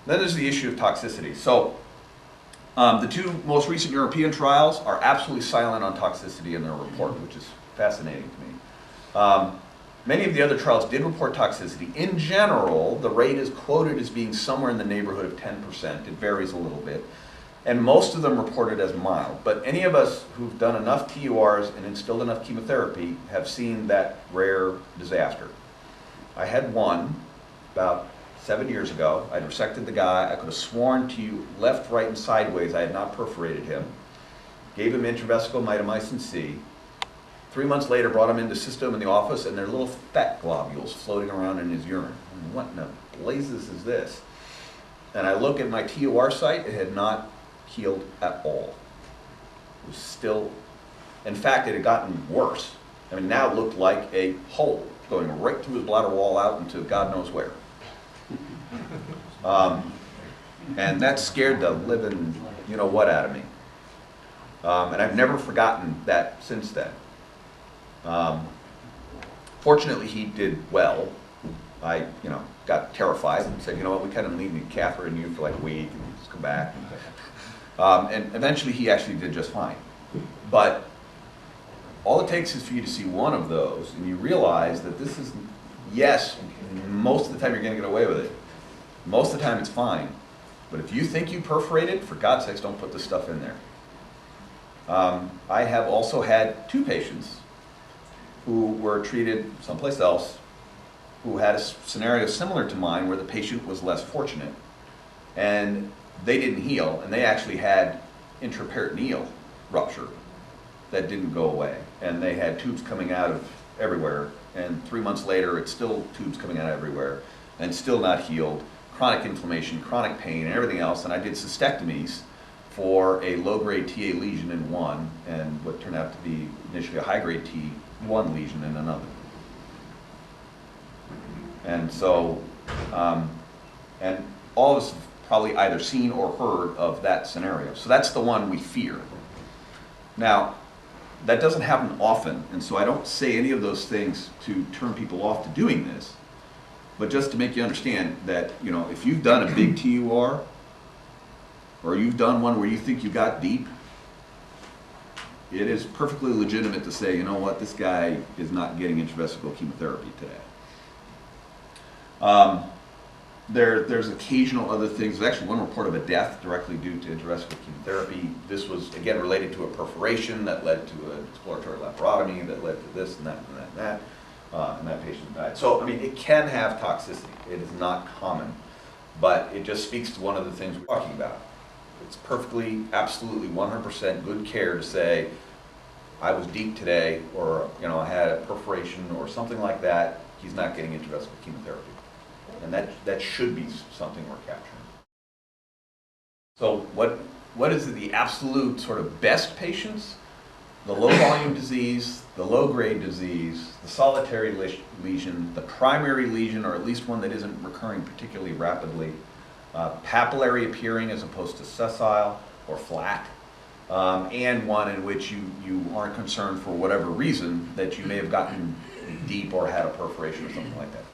Then there's the issue of toxicity. So the two most recent European trials are absolutely silent on toxicity in their report, which is fascinating to me. Many of the other trials did report toxicity. In general, the rate is quoted as being somewhere in the neighborhood of 10%. It varies a little bit. And most of them reported as mild. But any of us who've done enough TURs and instilled enough chemotherapy have seen that rare disaster. I had one about 7 years ago. I'd resected the guy. I could have sworn to you left, right, and sideways I had not perforated him. Gave him intravesical mitomycin C. 3 months later, brought him into System in the office, and there are little fat globules floating around in his urine. And what in the blazes is this? And I look at my TUR site, it had not healed at all. It was still, in fact, it had gotten worse. I mean, now it looked like a hole going right through his bladder wall out into God knows where. And that scared the living you-know-what out of me. And I've never forgotten that since then. Fortunately, he did well. I, got terrified and said, you know what, we kind of need a catheter in you for like a week and just come back. And eventually he actually did just fine. But all it takes is for you to see one of those and you realize that this is, yes, most of the time you're going to get away with it. Most of the time it's fine. But if you think you perforated, for God's sakes, don't put this stuff in there. I have also had 2 patients who were treated someplace else who had a scenario similar to mine where the patient was less fortunate and they didn't heal and they actually had intraperitoneal rupture that didn't go away and they had tubes coming out of everywhere and 3 months later it's still tubes coming out everywhere and still not healed, chronic inflammation, chronic pain and everything else, and I did cystectomies for a low-grade TA lesion in one and what turned out to be initially a high-grade T1 lesion in another. And so, and all of us have probably either seen or heard of that scenario. So that's the one we fear. Now, that doesn't happen often, and so I don't say any of those things to turn people off to doing this, but just to make you understand that, if you've done a big TUR, or you've done one where you think you got deep, it is perfectly legitimate to say, you know what, this guy is not getting intravesical chemotherapy today. There's occasional other things. There's actually one report of a death directly due to intravesical chemotherapy. This was, again, related to a perforation that led to an exploratory laparotomy that led to this and that and that and that. And that patient died. So, I mean, it can have toxicity. It is not common. But it just speaks to one of the things we're talking about. It's perfectly, absolutely 100% good care to say, I was deep today, or I had a perforation or something like that. He's not getting intravesical chemotherapy. And that should be something we're capturing. So what is the absolute sort of best patients? The low volume disease, the low grade disease, the solitary lesion, the primary lesion, or at least one that isn't recurring particularly rapidly, papillary appearing as opposed to sessile or flat, and one in which you aren't concerned for whatever reason that you may have gotten deep or had a perforation or something like that.